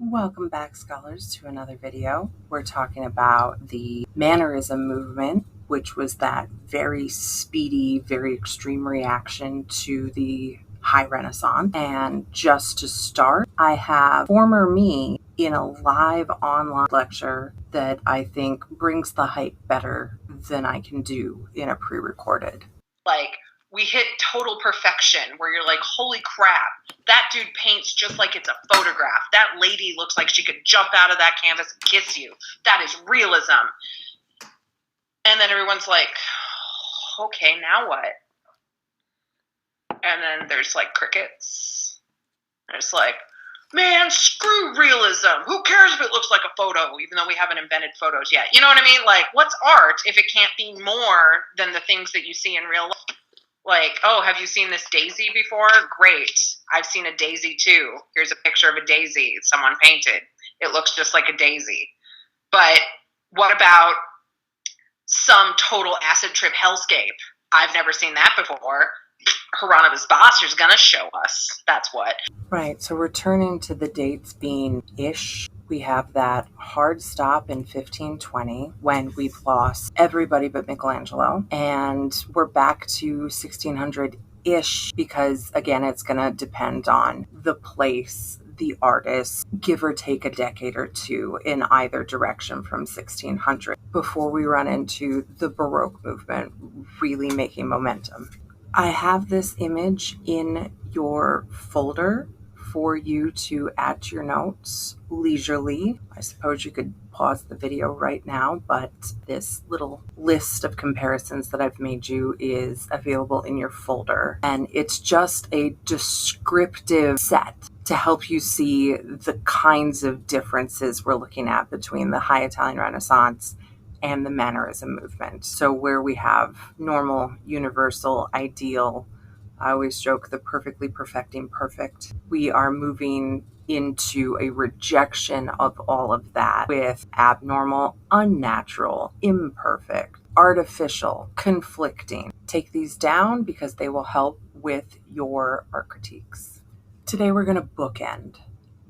Welcome back, scholars, to another video. We're talking about the Mannerism Movement, which was that very speedy, very extreme reaction to the High Renaissance. And just to start, I have former me in a live online lecture that I think brings the hype better than I can do in a pre-recorded. We hit total perfection where you're like, holy crap, that dude paints just like it's a photograph. That lady looks like she could jump out of that canvas and kiss you. That is realism. And then everyone's like, okay, now what? And then there's like crickets. There's like, man, screw realism. Who cares if it looks like a photo, even though we haven't invented photos yet? You know what I mean? Like, what's art if it can't be more than the things that you see in real life? Like, oh, have you seen this daisy before? Great. I've seen a daisy too. Here's a picture of a daisy someone painted. It looks just like a daisy. But what about some total acid trip hellscape? I've never seen that before. Hieronymus Bosch is going to show us. That's what. Right, so returning to the dates being ish, we have that hard stop in 1520 when we've lost everybody but Michelangelo, and we're back to 1600-ish because, again, it's going to depend on the place, the artist, give or take a decade or two in either direction from 1600 before we run into the Baroque movement really making momentum. I have this image in your folder for you to add to your notes leisurely. I suppose you could pause the video right now, but this little list of comparisons that I've made you is available in your folder. And it's just a descriptive set to help you see the kinds of differences we're looking at between the High Italian Renaissance and the Mannerism movement. So where we have normal, universal, ideal, I always joke, the perfectly perfecting perfect, we are moving into a rejection of all of that with abnormal, unnatural, imperfect, artificial, conflicting. Take these down because they will help with your art critiques. Today we're going to bookend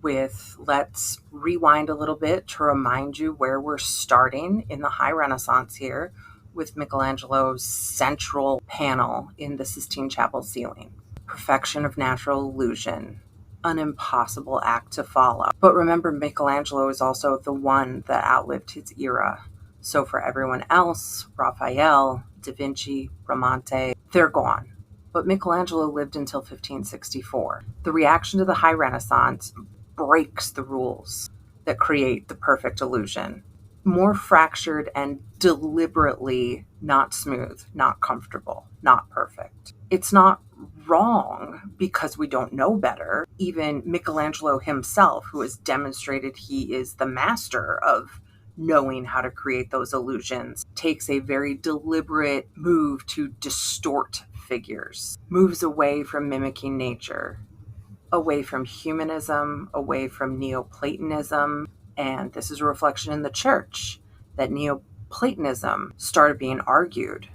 with, let's rewind a little bit to remind you where we're starting in the High Renaissance here with Michelangelo's central panel in the Sistine Chapel ceiling. Perfection of natural illusion, an impossible act to follow. But remember, Michelangelo is also the one that outlived his era. So for everyone else, Raphael, Da Vinci, Bramante, they're gone. But Michelangelo lived until 1564. The reaction to the High Renaissance breaks the rules that create the perfect illusion. More fractured and deliberately not smooth, not comfortable, not perfect. It's not wrong because we don't know better. Even Michelangelo himself, who has demonstrated he is the master of knowing how to create those illusions, takes a very deliberate move to distort figures, moves away from mimicking nature, away from humanism, away from Neoplatonism. And this is a reflection in the church that Neoplatonism started being argued,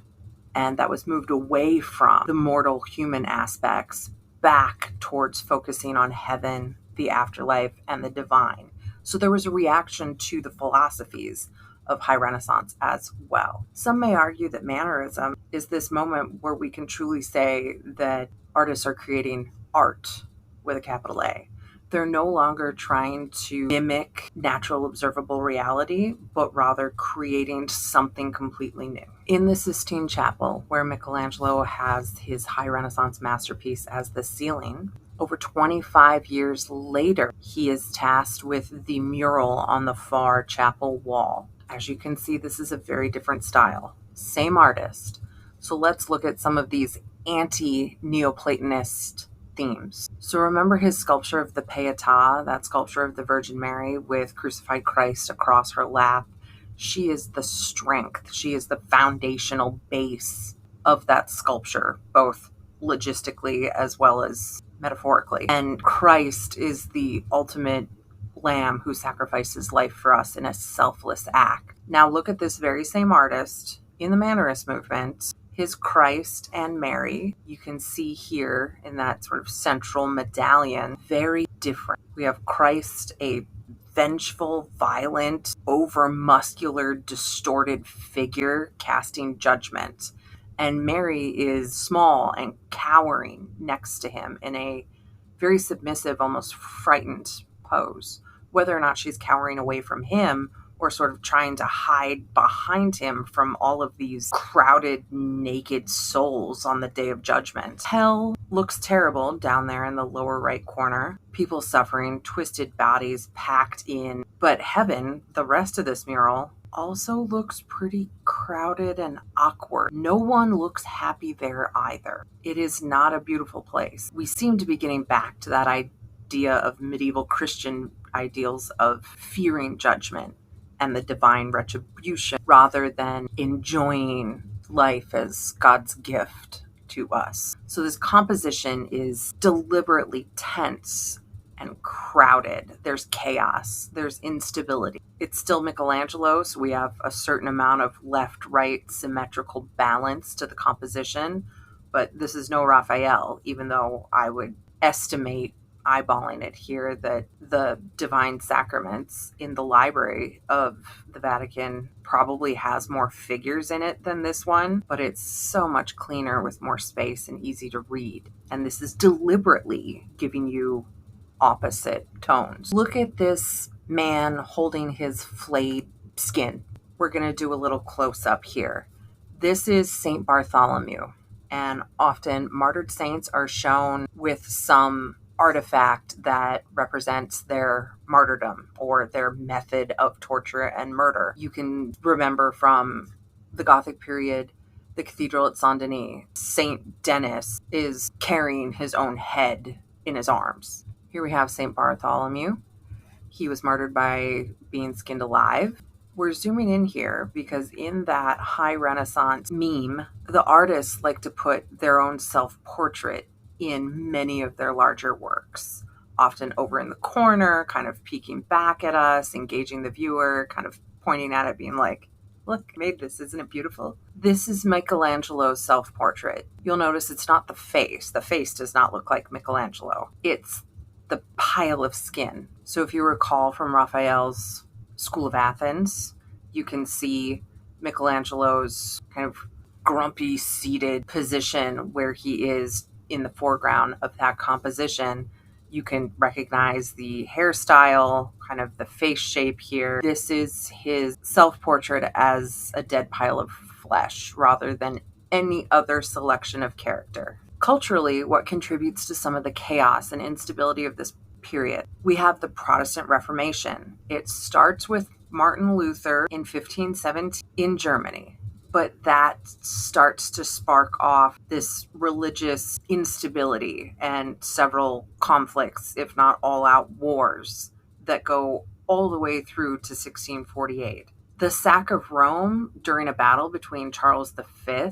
and that was moved away from the mortal human aspects back towards focusing on heaven, the afterlife, and the divine. So there was a reaction to the philosophies of High Renaissance as well. Some may argue that Mannerism is this moment where we can truly say that artists are creating art with a capital A. They're no longer trying to mimic natural observable reality, but rather creating something completely new. In the Sistine Chapel, where Michelangelo has his High Renaissance masterpiece as the ceiling, over 25 years later, he is tasked with the mural on the far chapel wall. As you can see, this is a very different style. Same artist. So let's look at some of these anti-Neoplatonist themes. So remember his sculpture of the Pietà, that sculpture of the Virgin Mary with crucified Christ across her lap. She is the strength. She is the foundational base of that sculpture, both logistically as well as metaphorically. And Christ is the ultimate lamb who sacrificed his life for us in a selfless act. Now look at this very same artist in the Mannerist movement. His Christ and Mary, you can see here in that sort of central medallion, very different. We have Christ, a vengeful, violent, over-muscular, distorted figure casting judgment. And Mary is small and cowering next to him in a very submissive, almost frightened pose. Whether or not she's cowering away from him or sort of trying to hide behind him from all of these crowded, naked souls on the day of judgment. Hell looks terrible down there in the lower right corner. People suffering, twisted bodies packed in. But heaven, the rest of this mural, also looks pretty crowded and awkward. No one looks happy there either. It is not a beautiful place. We seem to be getting back to that idea of medieval Christian ideals of fearing judgment and the divine retribution rather than enjoying life as God's gift to us. So this composition is deliberately tense and crowded. There's chaos, there's instability. It's still Michelangelo, so we have a certain amount of left-right symmetrical balance to the composition, but this is no Raphael, even though I would estimate, eyeballing it here, that the divine sacraments in the library of the Vatican probably has more figures in it than this one, but it's so much cleaner with more space and easy to read. And this is deliberately giving you opposite tones. Look at this man holding his flayed skin. We're going to do a little close up here. This is Saint Bartholomew, and often martyred saints are shown with some artifact that represents their martyrdom or their method of torture and murder. You can remember from the Gothic period, the cathedral at Saint Denis, Saint Denis is carrying his own head in his arms. Here we have Saint Bartholomew. He was martyred by being skinned alive. We're zooming in here because in that high Renaissance meme, the artists like to put their own self-portrait in many of their larger works, often over in the corner, kind of peeking back at us, engaging the viewer, kind of pointing at it, being like, look, I made this, isn't it beautiful? This is Michelangelo's self-portrait. You'll notice it's not the face. The face does not look like Michelangelo. It's the pile of skin. So if you recall from Raphael's School of Athens, you can see Michelangelo's kind of grumpy seated position where he is in the foreground of that composition. You can recognize the hairstyle, kind of the face shape here. This is his self-portrait as a dead pile of flesh rather than any other selection of character. Culturally, what contributes to some of the chaos and instability of this period? We have the Protestant Reformation. It starts with Martin Luther in 1517 in Germany, but that starts to spark off this religious instability and several conflicts, if not all-out wars, that go all the way through to 1648. The sack of Rome during a battle between Charles V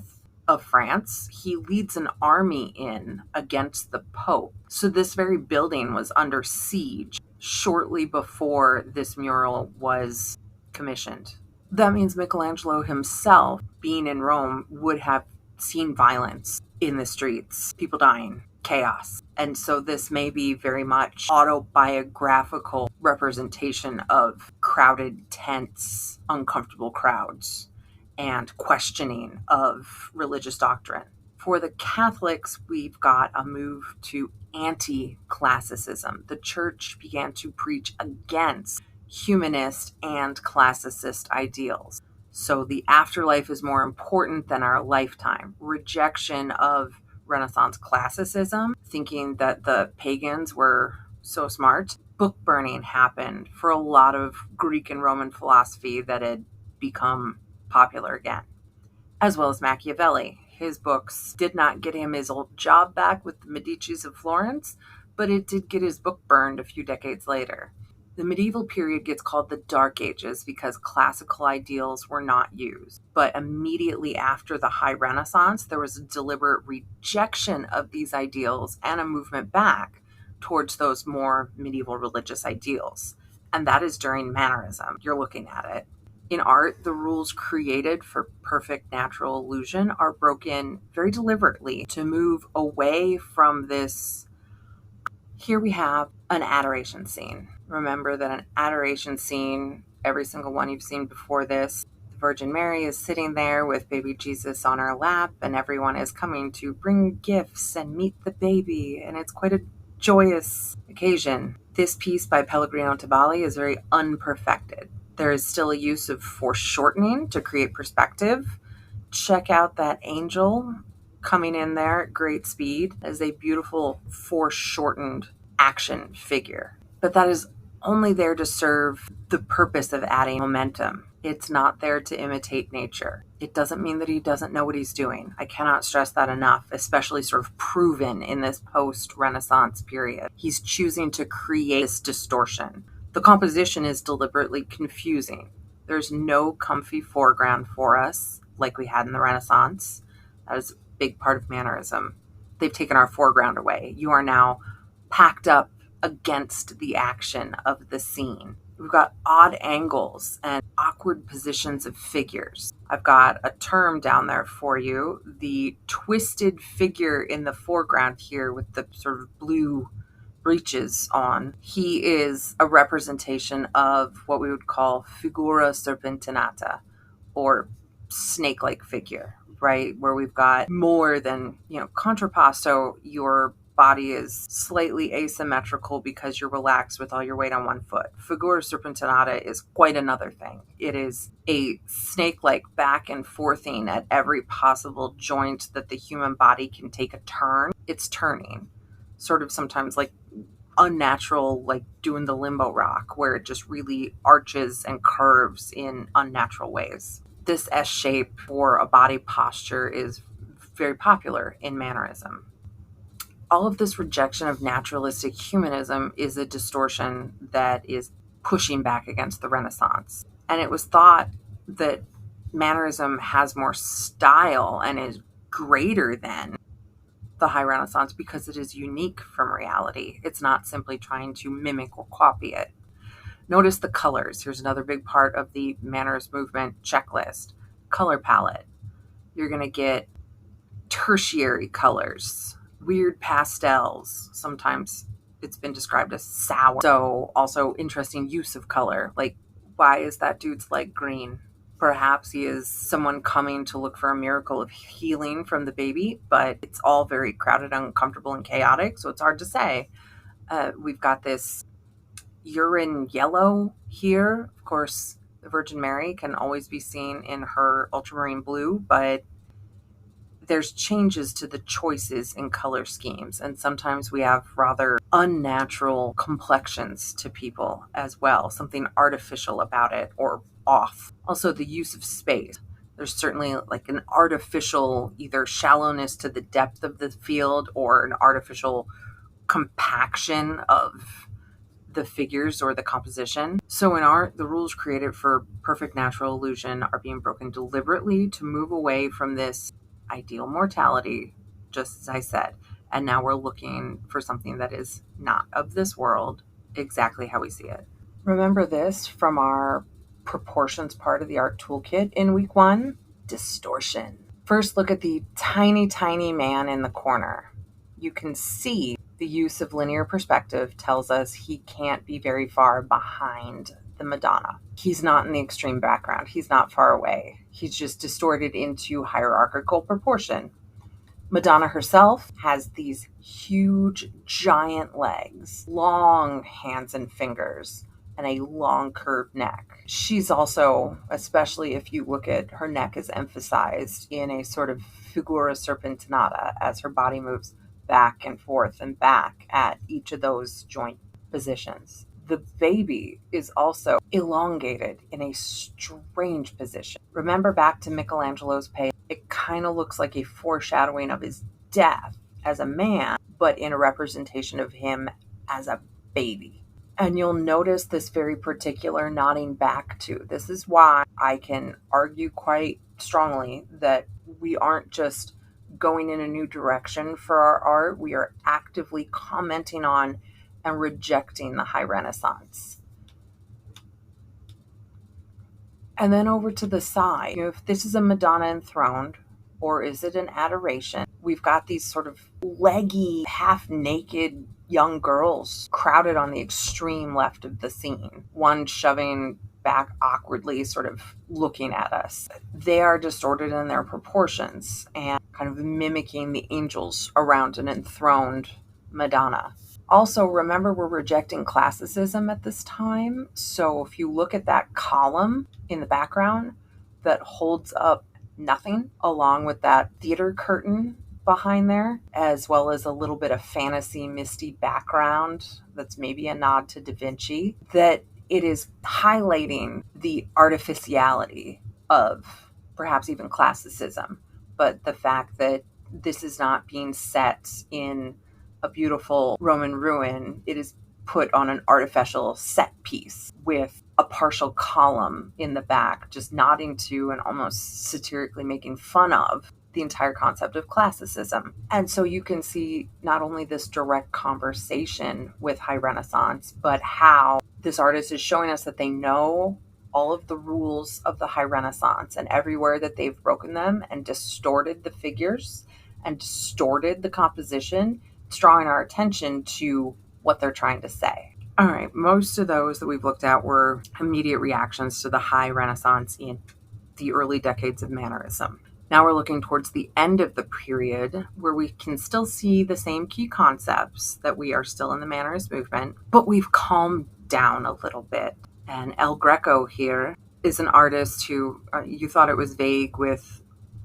of France, he leads an army in against the Pope. So this very building was under siege shortly before this mural was commissioned. That means Michelangelo himself, being in Rome, would have seen violence in the streets, people dying, chaos. And so this may be very much autobiographical representation of crowded, tense, uncomfortable crowds and questioning of religious doctrine. For the Catholics, we've got a move to anti-classicism. The church began to preach against humanist and classicist ideals. So the afterlife is more important than our lifetime. Rejection of Renaissance classicism, thinking that the pagans were so smart. Book burning happened for a lot of Greek and Roman philosophy that had become popular again, as well as Machiavelli. His books did not get him his old job back with the Medicis of Florence, but it did get his book burned a few decades later. The medieval period gets called the Dark Ages because classical ideals were not used. But immediately after the High Renaissance, there was a deliberate rejection of these ideals and a movement back towards those more medieval religious ideals. And that is during Mannerism. You're looking at it. In art, the rules created for perfect natural illusion are broken very deliberately to move away from this Here we have an adoration scene. Remember that an adoration scene, every single one you've seen before this, the Virgin Mary is sitting there with baby Jesus on her lap, and everyone is coming to bring gifts and meet the baby, and it's quite a joyous occasion. This piece by Pellegrino Tabali is very unperfected. There is still a use of foreshortening to create perspective. Check out that angel coming in there at great speed as a beautiful foreshortened action figure. But that is only there to serve the purpose of adding momentum. It's not there to imitate nature. It doesn't mean that he doesn't know what he's doing. I cannot stress that enough, especially sort of proven in this post-Renaissance period. He's choosing to create this distortion. The composition is deliberately confusing. There's no comfy foreground for us like we had in the Renaissance. That is a big part of Mannerism. They've taken our foreground away. You are now packed up against the action of the scene. We've got odd angles and awkward positions of figures. I've got a term down there for you, the twisted figure in the foreground here with the sort of blue breeches on. He is a representation of what we would call figura serpentinata, or snake-like figure, right? Where we've got more than, contrapposto, your body is slightly asymmetrical because you're relaxed with all your weight on one foot. Figura serpentinata is quite another thing. It is a snake-like back and forthing at every possible joint that the human body can take a turn. It's turning, sort of sometimes like unnatural, like doing the limbo rock, where it just really arches and curves in unnatural ways. This S shape for a body posture is very popular in Mannerism. All of this rejection of naturalistic humanism is a distortion that is pushing back against the Renaissance. And it was thought that Mannerism has more style and is greater than the High Renaissance because it is unique from reality. It's not simply trying to mimic or copy it. Notice the colors. Here's another big part of the Mannerism Movement checklist. Color palette. You're going to get tertiary colors, weird pastels. Sometimes it's been described as sour. So also interesting use of color. Like, why is that dude's leg green? Perhaps he is someone coming to look for a miracle of healing from the baby, but it's all very crowded, uncomfortable, and chaotic, so it's hard to say. We've got this urine yellow here. Of course, the Virgin Mary can always be seen in her ultramarine blue, but there's changes to the choices in color schemes, and sometimes we have rather unnatural complexions to people as well, something artificial about it or off. Also, the use of space. There's certainly like an artificial either shallowness to the depth of the field or an artificial compaction of the figures or the composition. So in art, the rules created for perfect natural illusion are being broken deliberately to move away from this ideal mortality, just as I said. And now we're looking for something that is not of this world, exactly how we see it. Remember this from our proportions part of the art toolkit in week 1, distortion. First, look at the tiny, tiny man in the corner. You can see the use of linear perspective tells us he can't be very far behind the Madonna. He's not in the extreme background. He's not far away. He's just distorted into hierarchical proportion. Madonna herself has these huge, giant legs, long hands and fingers, and a long curved neck. She's also, especially if you look at her neck, is emphasized in a sort of figura serpentinata as her body moves back and forth and back at each of those joint positions. The baby is also elongated in a strange position. Remember back to Michelangelo's page, it kind of looks like a foreshadowing of his death as a man, but in a representation of him as a baby. And you'll notice this very particular nodding back to. This is why I can argue quite strongly that we aren't just going in a new direction for our art. We are actively commenting on and rejecting the High Renaissance. And then over to the side, if this is a Madonna enthroned, or is it an adoration? We've got these sort of leggy, half-naked young girls crowded on the extreme left of the scene, one shoving back awkwardly, sort of looking at us. They are distorted in their proportions and kind of mimicking the angels around an enthroned Madonna. Also, remember, we're rejecting classicism at this time. So if you look at that column in the background that holds up nothing, along with that theater curtain behind there, as well as a little bit of fantasy, misty background that's maybe a nod to Da Vinci, that it is highlighting the artificiality of perhaps even classicism, but the fact that this is not being set in a beautiful Roman ruin. It is put on an artificial set piece with a partial column in the back, just nodding to and almost satirically making fun of the entire concept of classicism. And so you can see not only this direct conversation with High Renaissance, but how this artist is showing us that they know all of the rules of the High Renaissance, and everywhere that they've broken them and distorted the figures and distorted the composition, it's drawing our attention to what they're trying to say. All right, most of those that we've looked at were immediate reactions to the High Renaissance in the early decades of Mannerism. Now we're looking towards the end of the period where we can still see the same key concepts, that we are still in the Mannerist movement, but we've calmed down a little bit. And El Greco here is an artist who, you thought it was vague with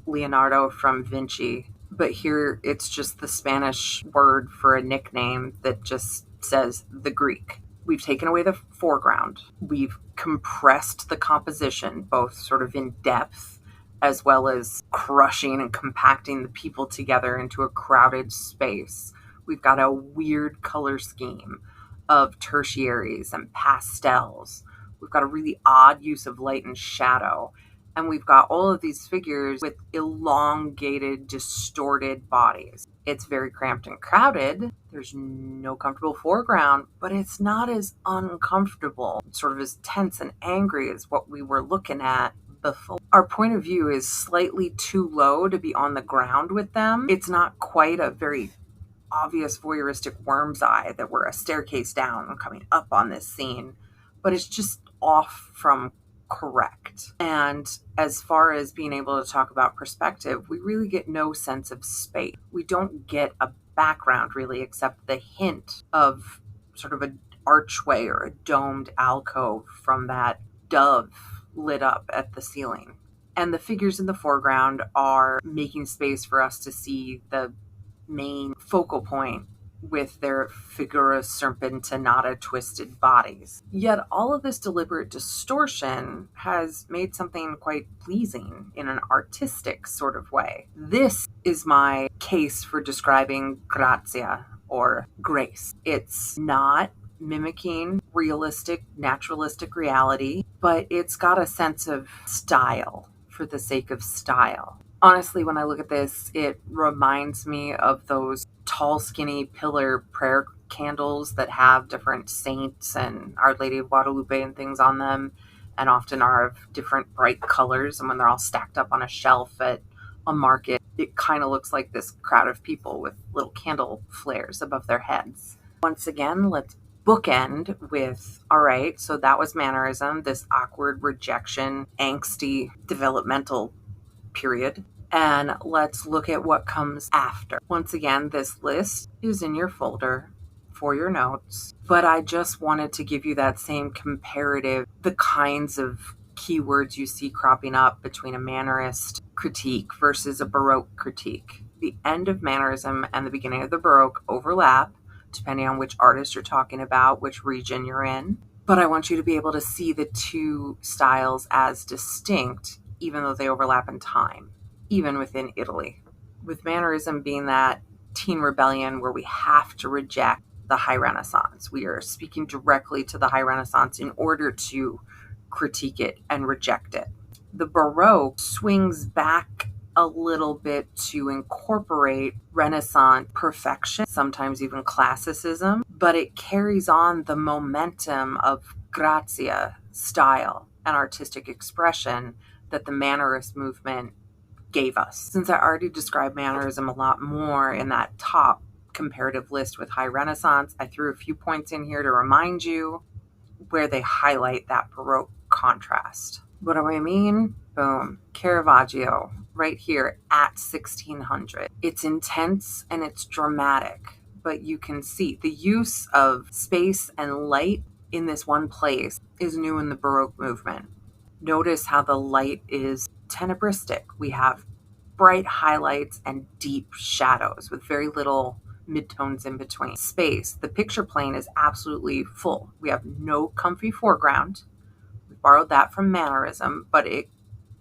Leonardo from Vinci, but here it's just the Spanish word for a nickname that just says the Greek. We've taken away the foreground. We've compressed the composition, both sort of in depth as well as crushing and compacting the people together into a crowded space. We've got a weird color scheme of tertiaries and pastels. We've got a really odd use of light and shadow. And we've got all of these figures with elongated, distorted bodies. It's very cramped and crowded. There's no comfortable foreground, but it's not as uncomfortable, sort of as tense and angry as what we were looking at before. Our point of view is slightly too low to be on the ground with them. It's not quite a very obvious voyeuristic worm's eye that we're a staircase down and coming up on this scene, but it's just off from correct. And as far as being able to talk about perspective, we really get no sense of space. We don't get a background really, except the hint of sort of an archway or a domed alcove from that dove lit up at the ceiling. And the figures in the foreground are making space for us to see the main focal point with their figura serpentinata twisted bodies. Yet all of this deliberate distortion has made something quite pleasing in an artistic sort of way. This is my case for describing grazia, or grace. It's not mimicking realistic, naturalistic reality, but it's got a sense of style for the sake of style. Honestly, when I look at this, it reminds me of those tall, skinny pillar prayer candles that have different saints and Our Lady of Guadalupe and things on them, and often are of different bright colors. And when they're all stacked up on a shelf at a market, it kind of looks like this crowd of people with little candle flares above their heads. Once again, let's bookend with, all right, so that was Mannerism, this awkward rejection, angsty, developmental period. And let's look at what comes after. Once again, this list is in your folder for your notes, but I just wanted to give you that same comparative, the kinds of keywords you see cropping up between a Mannerist critique versus a Baroque critique. The end of Mannerism and the beginning of the Baroque overlap, depending on which artist you're talking about, which region you're in. But I want you to be able to see the two styles as distinct, even though they overlap in time, even within Italy. With Mannerism being that teen rebellion where we have to reject the High Renaissance. We are speaking directly to the High Renaissance in order to critique it and reject it. The Baroque swings back a little bit to incorporate Renaissance perfection, sometimes even classicism, but it carries on the momentum of grazia, style, and artistic expression that the Mannerist movement gave us. Since I already described Mannerism a lot more in that top comparative list with High Renaissance. I threw a few points in here to remind you where they highlight that Baroque contrast. What do I mean? Boom. Caravaggio, right here at 1600. It's intense and it's dramatic, but you can see the use of space and light in this one place is new in the Baroque movement. Notice how the light is tenebristic. We have bright highlights and deep shadows with very little midtones in between. Space, the picture plane is absolutely full. We have no comfy foreground. We borrowed that from Mannerism, but it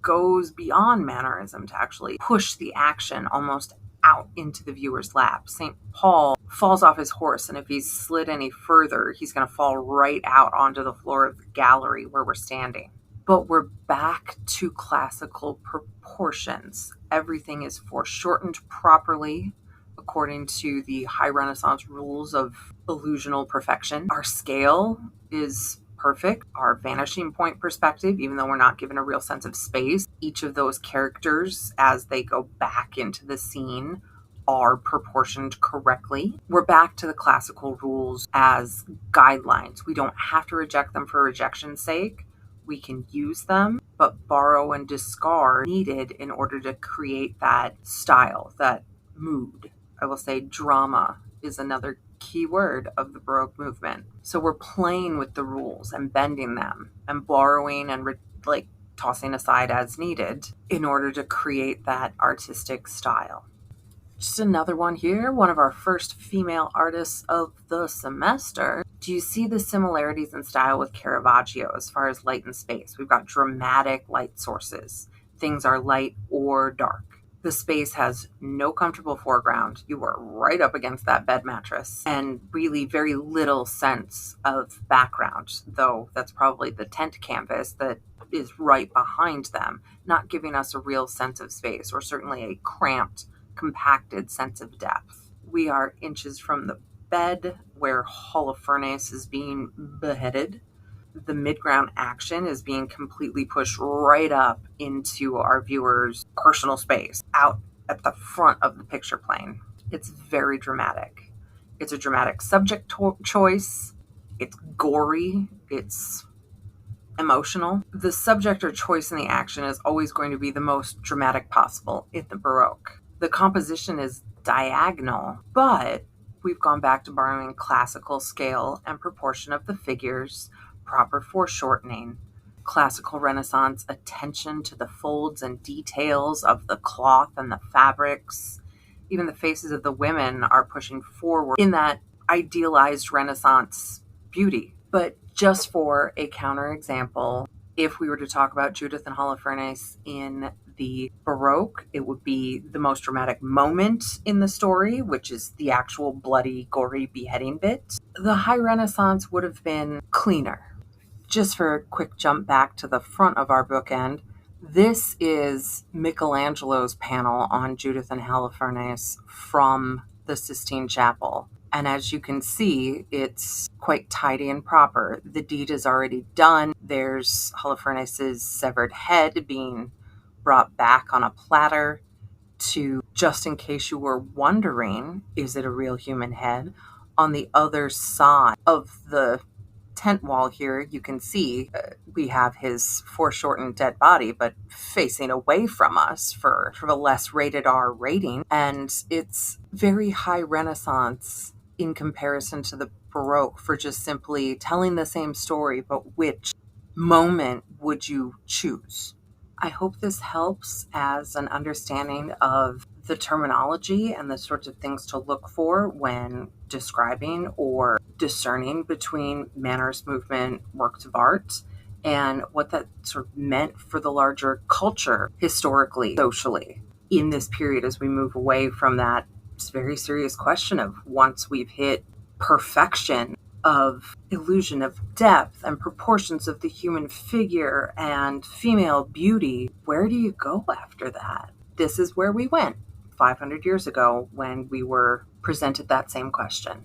goes beyond Mannerism to actually push the action almost out into the viewer's lap. St. Paul falls off his horse, and if he's slid any further, he's going to fall right out onto the floor of the gallery where we're standing. But we're back to classical proportions. Everything is foreshortened properly according to the High Renaissance rules of illusional perfection. Our scale is perfect. Our vanishing point perspective, even though we're not given a real sense of space, each of those characters, as they go back into the scene, are proportioned correctly. We're back to the classical rules as guidelines. We don't have to reject them for rejection's sake. We can use them, but borrow and discard needed in order to create that style, that mood. I will say drama is another key word of the Baroque movement. So we're playing with the rules and bending them and borrowing and tossing aside as needed in order to create that artistic style. Just another one here, one of our first female artists of the semester. Do you see the similarities in style with Caravaggio as far as light and space? We've got dramatic light sources. Things are light or dark. The space has no comfortable foreground. You are right up against that bed mattress and really very little sense of background, though that's probably the tent canvas that is right behind them, not giving us a real sense of space or certainly a cramped, compacted sense of depth. We are inches from the bed where Holofernes is being beheaded. The midground action is being completely pushed right up into our viewer's personal space, out at the front of the picture plane. It's very dramatic. It's a dramatic subject choice. It's gory. It's emotional. The subject or choice in the action is always going to be the most dramatic possible in the Baroque. The composition is diagonal, but we've gone back to borrowing classical scale and proportion of the figures, proper foreshortening, classical Renaissance attention to the folds and details of the cloth and the fabrics. Even the faces of the women are pushing forward in that idealized Renaissance beauty. But just for a counterexample, if we were to talk about Judith and Holofernes in the Baroque, it would be the most dramatic moment in the story, which is the actual bloody, gory beheading bit. The High Renaissance would have been cleaner. Just for a quick jump back to the front of our bookend, this is Michelangelo's panel on Judith and Holofernes from the Sistine Chapel. And as you can see, it's quite tidy and proper. The deed is already done. There's Holofernes' severed head being brought back on a platter to, just in case you were wondering, is it a real human head? On the other side of the tent wall here, you can see we have his foreshortened dead body, but facing away from us for the less rated R rating. And it's very High Renaissance in comparison to the Baroque for just simply telling the same story, but which moment would you choose? I hope this helps as an understanding of the terminology and the sorts of things to look for when describing or discerning between Mannerism Movement works of art and what that sort of meant for the larger culture historically, socially, in this period as we move away from that very serious question of, once we've hit perfection of illusion of depth and proportions of the human figure and female beauty, where do you go after that? This is where we went 500 years ago when we were presented that same question.